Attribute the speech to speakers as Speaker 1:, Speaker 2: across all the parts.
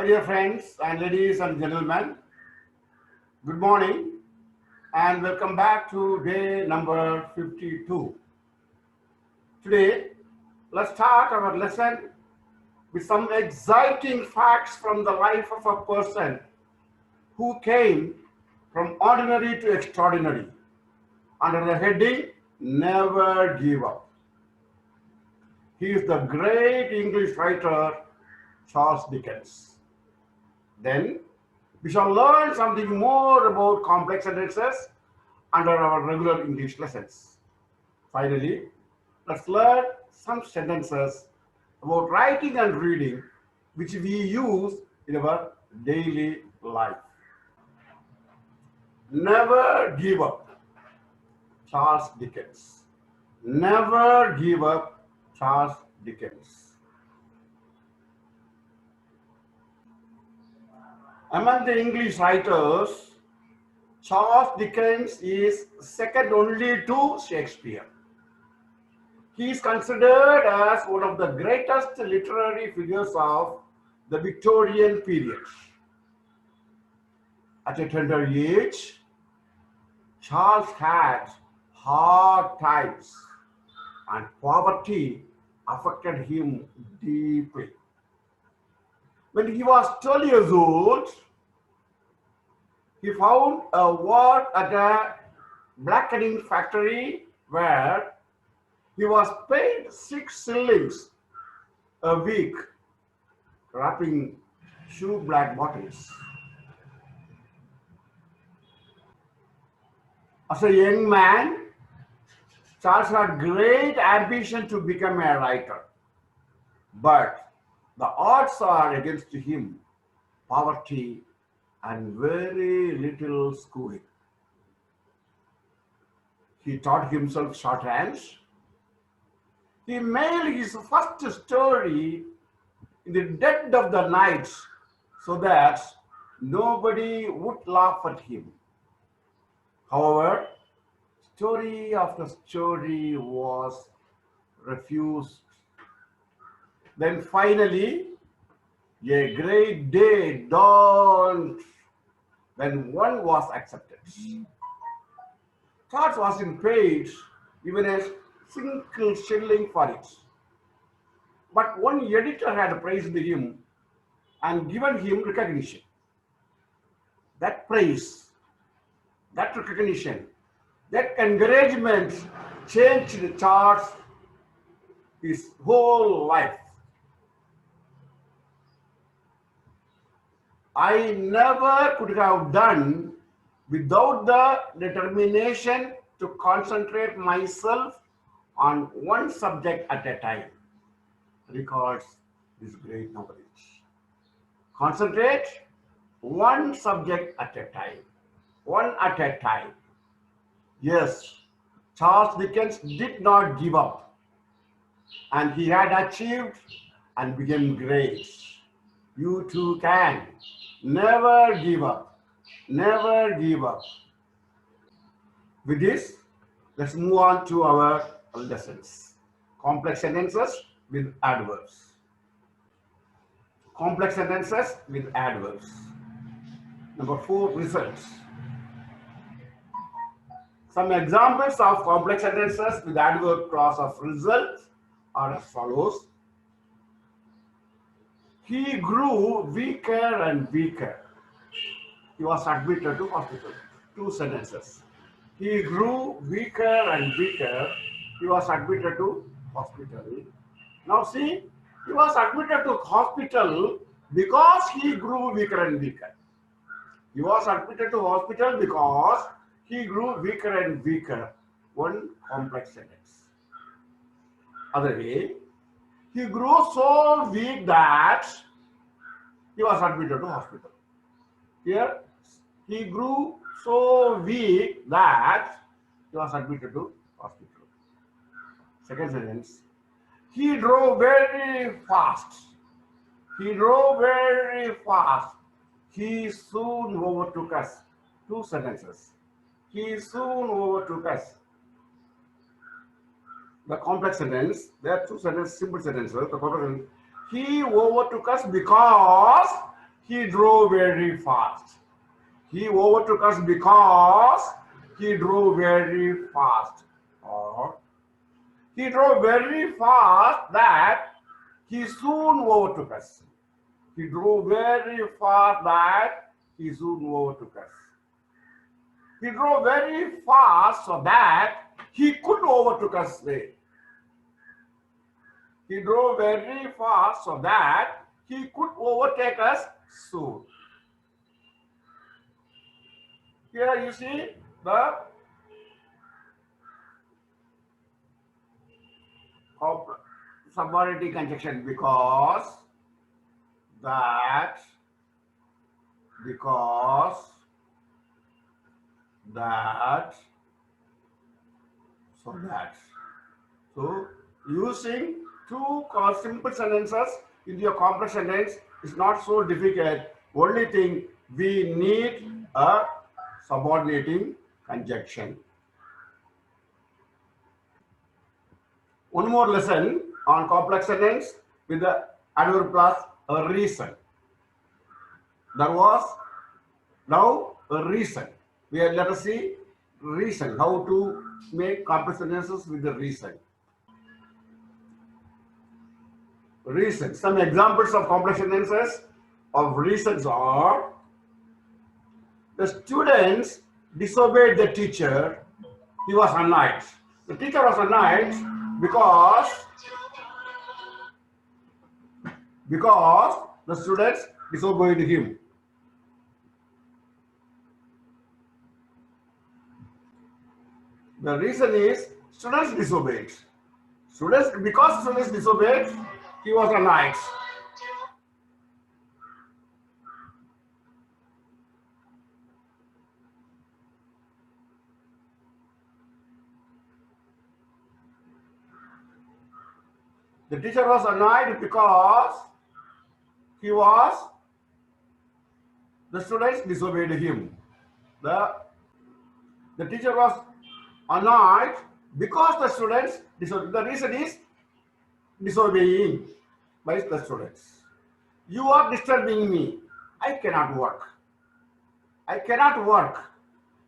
Speaker 1: My dear friends and ladies and gentlemen, good morning and welcome back to day number 52. Today, let's start our lesson with some exciting facts from the life of a person who came from ordinary to extraordinary under the heading Never Give Up. He is the great English writer Charles Dickens. Then, we shall learn something more about complex sentences under our regular English lessons. Finally, let's learn some sentences about writing and reading which we use in our daily life. Never give up, Charles Dickens. Never give up, Charles Dickens. Among the English writers, Charles Dickens is second only to Shakespeare. He is considered as one of the greatest literary figures of the Victorian period. At a tender age, Charles had hard times and poverty affected him deeply. When he was 12 years old, he found a work at a blackening factory where he was paid 6 shillings a week wrapping shoe black bottles. As a young man, Charles had great ambition to become a writer, but the odds are against him: poverty and very little schooling. He taught himself shorthand. He mailed his first story in the dead of the night so that nobody would laugh at him. However, story after story was refused. Then finally, a great day dawned when one was accepted. Charles wasn't paid even a single shilling for it. But one editor had praised him and given him recognition. That praise, that recognition, that encouragement changed Charles' his whole life. I never could have done without the determination to concentrate myself on one subject at a time, records this great novelist. Concentrate one subject at a time, one at a time. Yes, Charles Dickens did not give up, and he had achieved and became great. You too can. Never give up. Never give up. With this, let's move on to our lessons. Complex sentences with adverbs. Complex sentences with adverbs. Number 4, results. Some examples of complex sentences with adverb clause of result are as follows. He grew weaker and weaker. He was admitted to hospital. 2 sentences. He grew weaker and weaker. He was admitted to hospital. Now see, he was admitted to hospital because he grew weaker and weaker. He was admitted to hospital because he grew weaker and weaker. One complex sentence. Other way, he grew so weak that he was admitted to hospital. Here, he grew so weak that he was admitted to hospital. Second sentence, he drove very fast. He drove very fast. He soon overtook us. 2 sentences. He soon overtook us. The complex sentence, there are 2 sentences, simple sentences. The complex sentence, he overtook us because He drove very fast. He overtook us because he drove very fast. Or he drove very fast that he soon overtook us. He drove very fast that he soon overtook us. He drove very fast so that he could overtook us. He drove very fast so that he could overtake us soon. Here you see the subordinating conjunction because, that, because, that, so that. So using two simple sentences in your complex sentence is not so difficult. Only thing, we need a subordinating conjunction. One more lesson on complex sentence with the adverb plus a reason. There was now a reason. Let us see reason, how to make complex sentences with the reason. Reason. Some examples of complex sentences of reasons are: the students disobeyed the teacher. He was annoyed. The teacher was annoyed because the students disobeyed him. The reason is students disobeyed. Because students disobeyed, he was annoyed. The teacher was annoyed because the students disobeyed him. The teacher was annoyed because the students disobeyed. The reason is disobeying by the students. You are disturbing me. I cannot work. I cannot work.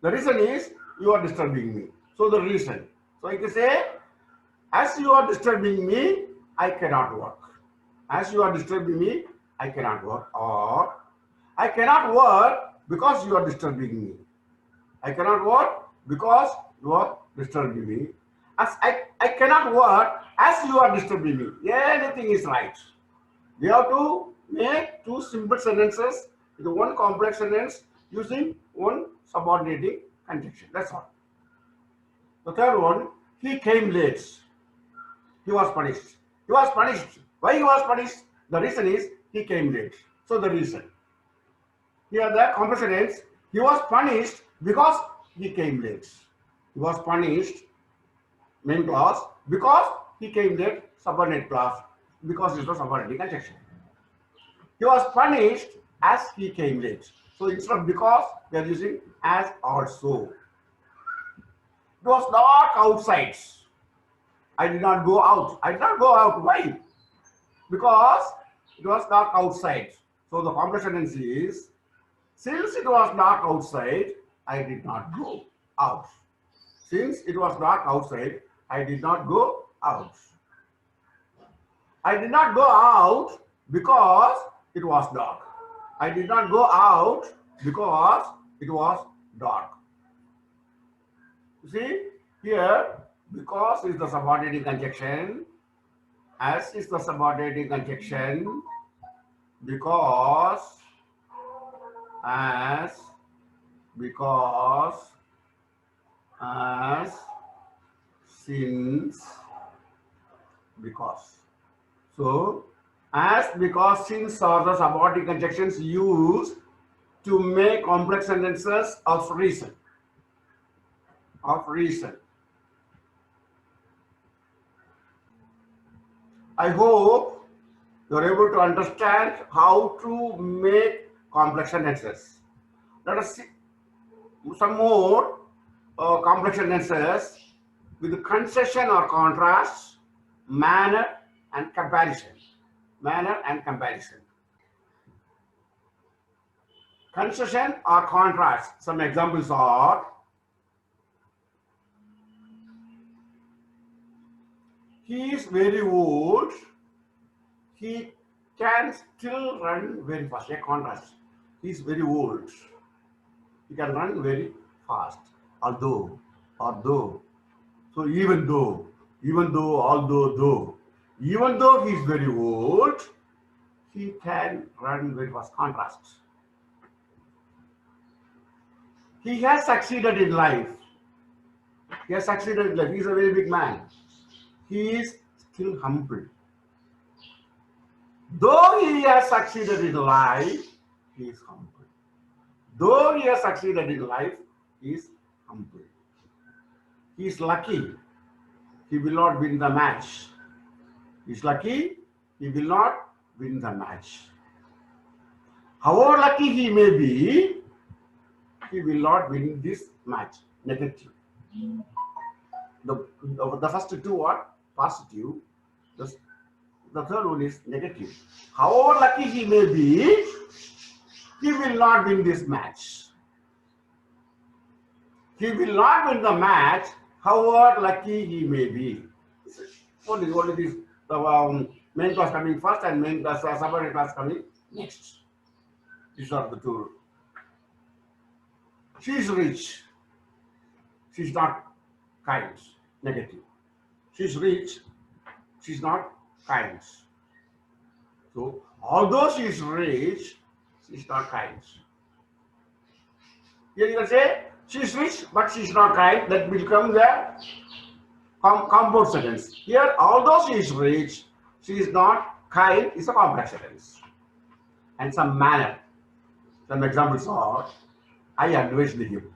Speaker 1: The reason is you are disturbing me. So the reason. So you can say, as you are disturbing me, I cannot work. As you are disturbing me, I cannot work. Or I cannot work because you are disturbing me. I cannot work because you are disturbing me. As I cannot work as you are disturbing me. Anything is right. We have to make two simple sentences with one complex sentence using one subordinating conjunction. That's all. The third one, he came late. He was punished. He was punished. Why he was punished? The reason is he came late. So the reason. Here the complex sentence, he was punished because he came late. He was punished, main clause, because he came late, subordinate clause, because it's the subordinating conjunction. He was punished as he came late. So instead of because, we are using as also. It was dark outside. I did not go out. I did not go out. Why? Because it was dark outside. So the complex sentence is, since it was dark outside, I did not go out. Since it was dark outside, I did not go out. I did not go out because it was dark. I did not go out because it was dark. You see, here, because is the subordinating conjunction, as is the subordinating conjunction, because, as, because, as, since, because. So, as, because, since are the subordinating conjunctions used to make complex sentences of reason. Of reason. I hope you are able to understand how to make complex sentences. Let us see some more complex sentences with concession or contrast, manner and comparison. Manner and comparison. concession or contrast. Some examples are: he is very old, he can still run very fast. A contrast. He is very old, he can run very fast. Although, or though. So even though he is very old, he can run very fast. Contrast. He has succeeded in life. He has succeeded in life. He is a very big man. He is still humble. Though he has succeeded in life, he is humble. Though he has succeeded in life, he is humble. He is lucky. He will not win the match. He is lucky. He will not win the match. However lucky he may be, he will not win this match. Negative. The first two are positive. The third one is negative. However lucky he may be, he will not win this match. He will not win the match, however lucky he may be. Only this, the main class coming first and main class, subordinate class coming next. These are the two. She is rich. She is not kind. Negative. She is rich. She is not kind. So, although she is rich, she is not kind. Here you can say she is rich, but she is not kind. That will become the compound sentence. Here, although she is rich, she is not kind is a complex sentence. And some manner. Some examples are: I advised him.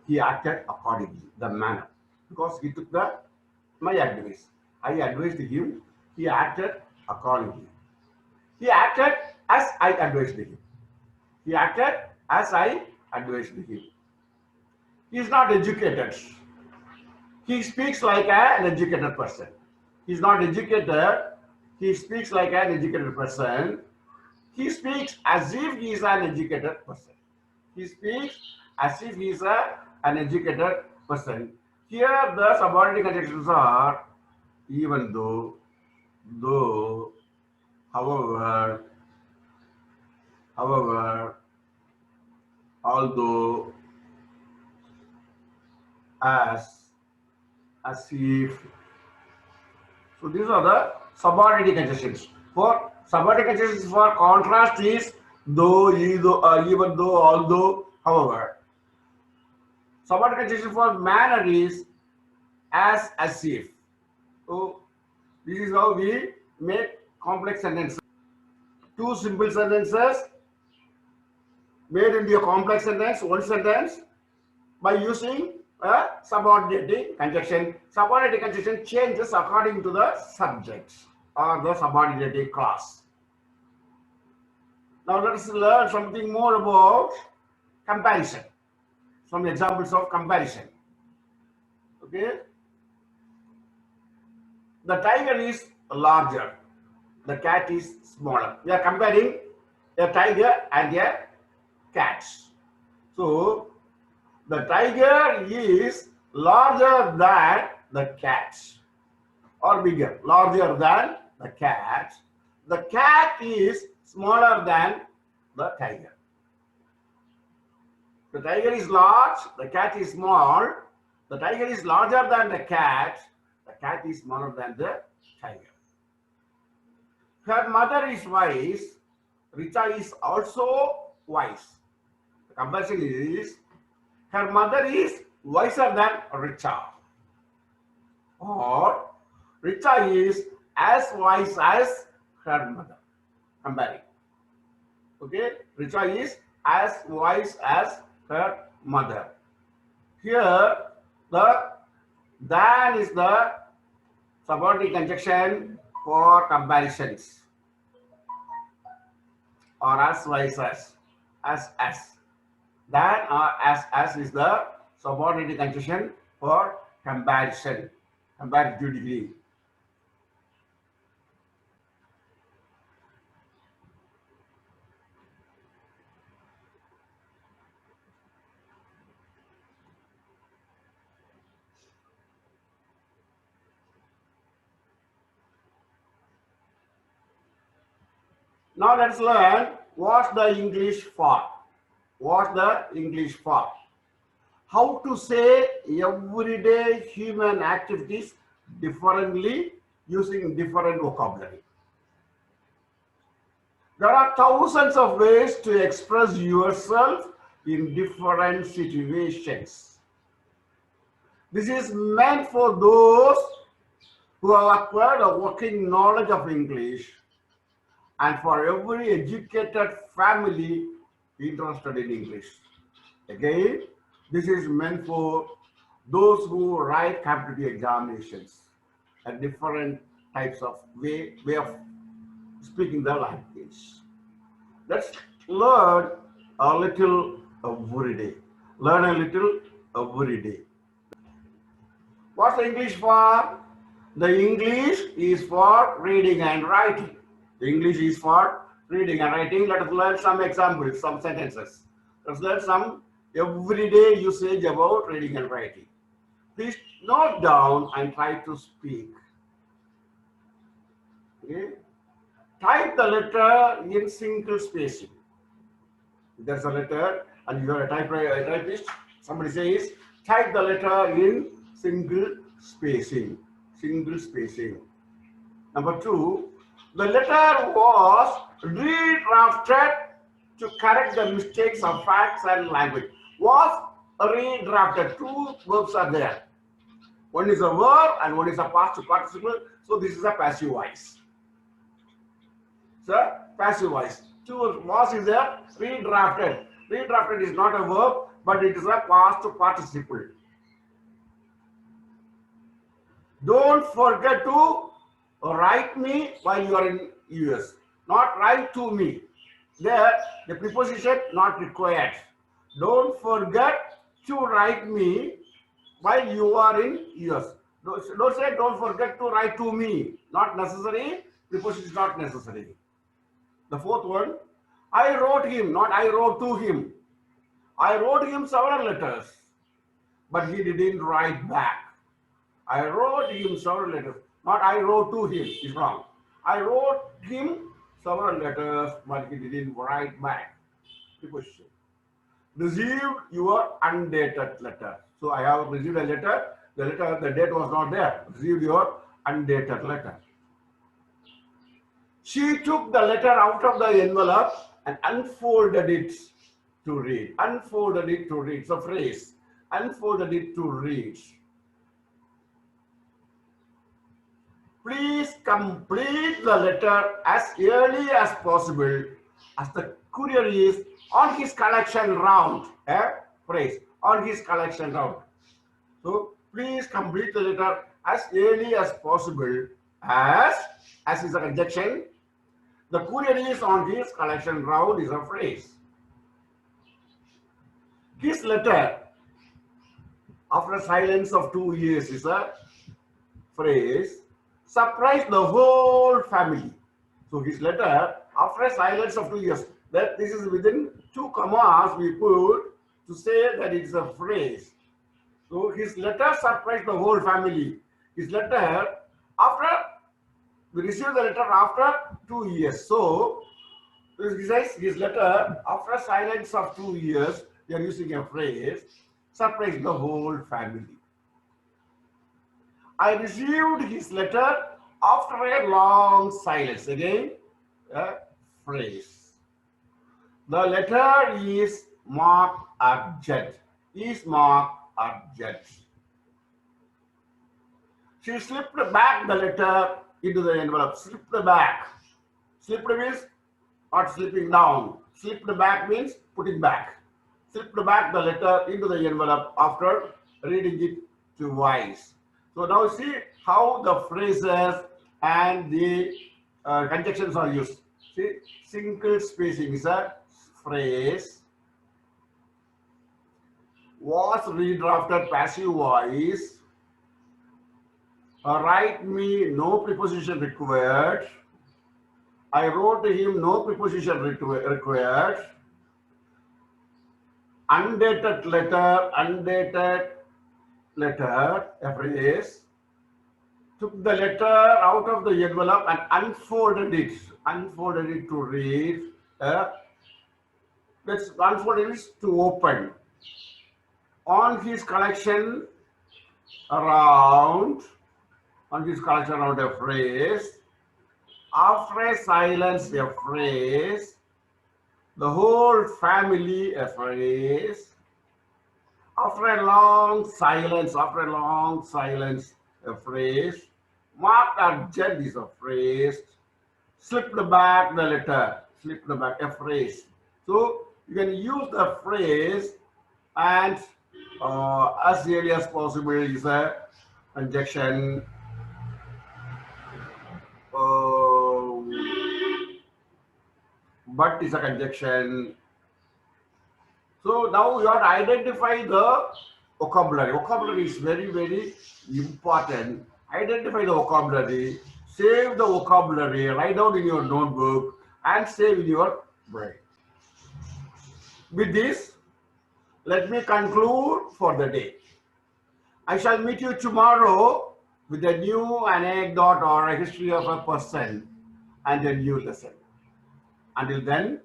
Speaker 1: He acted accordingly. The manner, because he took my advice. I advised him. He acted accordingly. He acted as I advised him. He acted as I advised him. He is not educated. He speaks like an educated person. He is not educated. He speaks like an educated person. He speaks as if he is an educated person. He speaks as if he is an educated person. Here the subordinate conjunctions are even though, though, however, although, as if. So these are the subordinate conjunctions. For subordinate conjunctions for contrast is though, even though, although, however. Subordinate conjunction for manner is as if. So this is how we make complex sentences. Two simple sentences made into a complex sentence, one sentence, by using a subordinate conjunction. Subordinate conjunction changes according to the subject or the subordinate clause. Now let us learn something more about comparison. Some examples of comparison. Okay. The tiger is larger. The cat is smaller. We are comparing a tiger and a cat. So the tiger is larger than the cat, or bigger, larger than the cat. The cat is smaller than the tiger. The tiger is large, the cat is small. The tiger is larger than the cat is smaller than the tiger. Her mother is wise, Richa is also wise. The comparison is her mother is wiser than Richa, or Richa is as wise as her mother. Comparing. Okay, Richa is as wise as her mother. Here, the than is the subordinate conjunction for comparisons, or as wise as. Than or as is the subordinate conjunction for comparison, comparative degree. Now let's learn what's the English for. What's the English for? How to say everyday human activities differently using different vocabulary. There are thousands of ways to express yourself in different situations. This is meant for those who have acquired a working knowledge of English and for every educated family interested in English. Again, this is meant for those who write competitive examinations and different types of way of speaking the language. Let's learn a little every day. Learn a little every day. What's the English for? The English is for reading and writing. The English is for reading and writing. Let us learn some examples, some sentences. Let's learn some everyday usage about reading and writing. Please note down and try to speak. Okay? Type the letter in single spacing. There's a letter and you are a typist. Somebody says, type the letter in single spacing. Single spacing. Number 2, the letter was redrafted to correct the mistakes of facts and language. Was redrafted. 2 verbs are there. One is a verb and one is a past participle. So this is a passive voice. So passive voice. 2 was is there. Redrafted. Redrafted is not a verb, but it is a past participle. Don't forget to write me while you are in US. Not write to me. There, the preposition not required. Don't forget to write me while you are in US. Don't say don't forget to write to me. Not necessary. Preposition is not necessary. The 4th one, I wrote him, not I wrote to him. I wrote him several letters, but he didn't write back. I wrote him several letters, not I wrote to him. Is wrong. I wrote him several letters, but he didn't write back. Preposition. Received your undated letter. So I have received a letter. The date was not there. Received your undated letter. She took the letter out of the envelope and unfolded it to read. Unfolded it to read. It's a phrase. Unfolded it to read. Please complete the letter as early as possible as the courier is on his collection round. Phrase. On his collection round. So please complete the letter as early as possible as is a conjunction. The courier is on his collection round is a phrase. His letter after a silence of 2 years is a phrase. Surprised the whole family. So his letter after a silence of 2 years. That this is within 2 commas we put to say that it's a phrase. So his letter surprised the whole family. His letter after we received the letter after 2 years. So he says his letter after a silence of 2 years. We are using a phrase. Surprised the whole family. I received his letter after a long silence. Again, a phrase. The letter is marked urgent. Is marked urgent. She slipped back the letter into the envelope. Slipped back. Slipped means not slipping down. Slipped back means putting back. Slipped back the letter into the envelope after reading it twice. So now see how the phrases and the conjunctions are used. See, single spacing is a phrase. Was redrafted passive voice. Write me, no preposition required. I wrote to him, no preposition required. Undated letter, a phrase. Took the letter out of the envelope and unfolded it. unfolded it to read. Let's unfold it to open. On his collection around, a phrase. After a silence, a phrase. The whole family, a phrase. After a long silence, a phrase. Marked urgent is a phrase. Slipped back the letter, a phrase. So you can use the phrase and as early as possible is a conjunction. But is a conjunction. So now you have to identify the vocabulary. Vocabulary is very, very important. Identify the vocabulary, save the vocabulary, write down in your notebook and save in your brain. With this, let me conclude for the day. I shall meet you tomorrow with a new anecdote or a history of a person and a new lesson. Until then,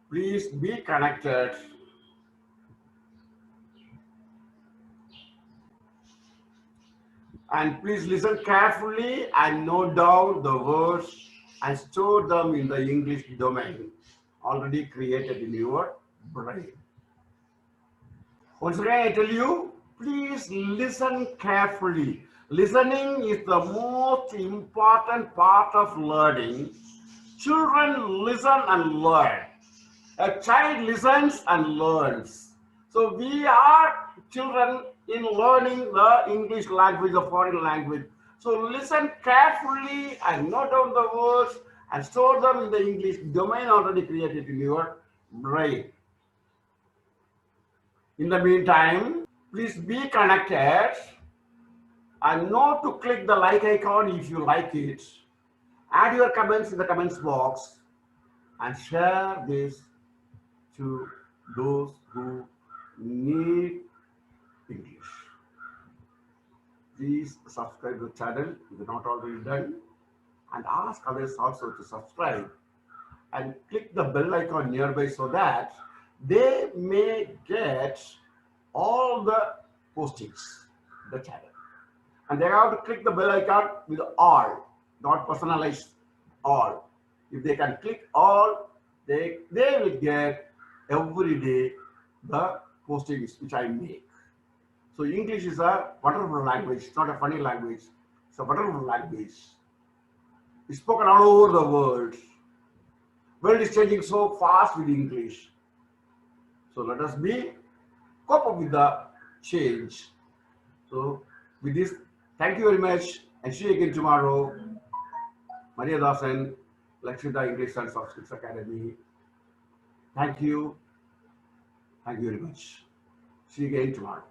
Speaker 1: please be connected. And please listen carefully and note down the words and store them in the English domain already created in your brain. Once again, I tell you, please listen carefully. Listening is the most important part of learning. Children listen and learn. A child listens and learns. So we are children in learning the English language, the foreign language. So listen carefully and note down the words and store them in the English domain already created in your brain. In the meantime, please be connected and know to click the like icon if you like it. Add your comments in the comments box and share this to those who need English. Please subscribe to the channel if you're not already done, and ask others also to subscribe and click the bell icon nearby so that they may get all the postings in the channel. And they have to click the bell icon with all, not personalized, all. If they can click all, they will get every day the postings which I make. So English is a wonderful language. It's not a funny language. It's a wonderful language. It's spoken all over the world. World is changing so fast with English. So let us cope up with the change. So with this, thank you very much and see you again tomorrow. Mariadasan English and Soft Skills Academy. Thank you. Thank you very much. See you again tomorrow.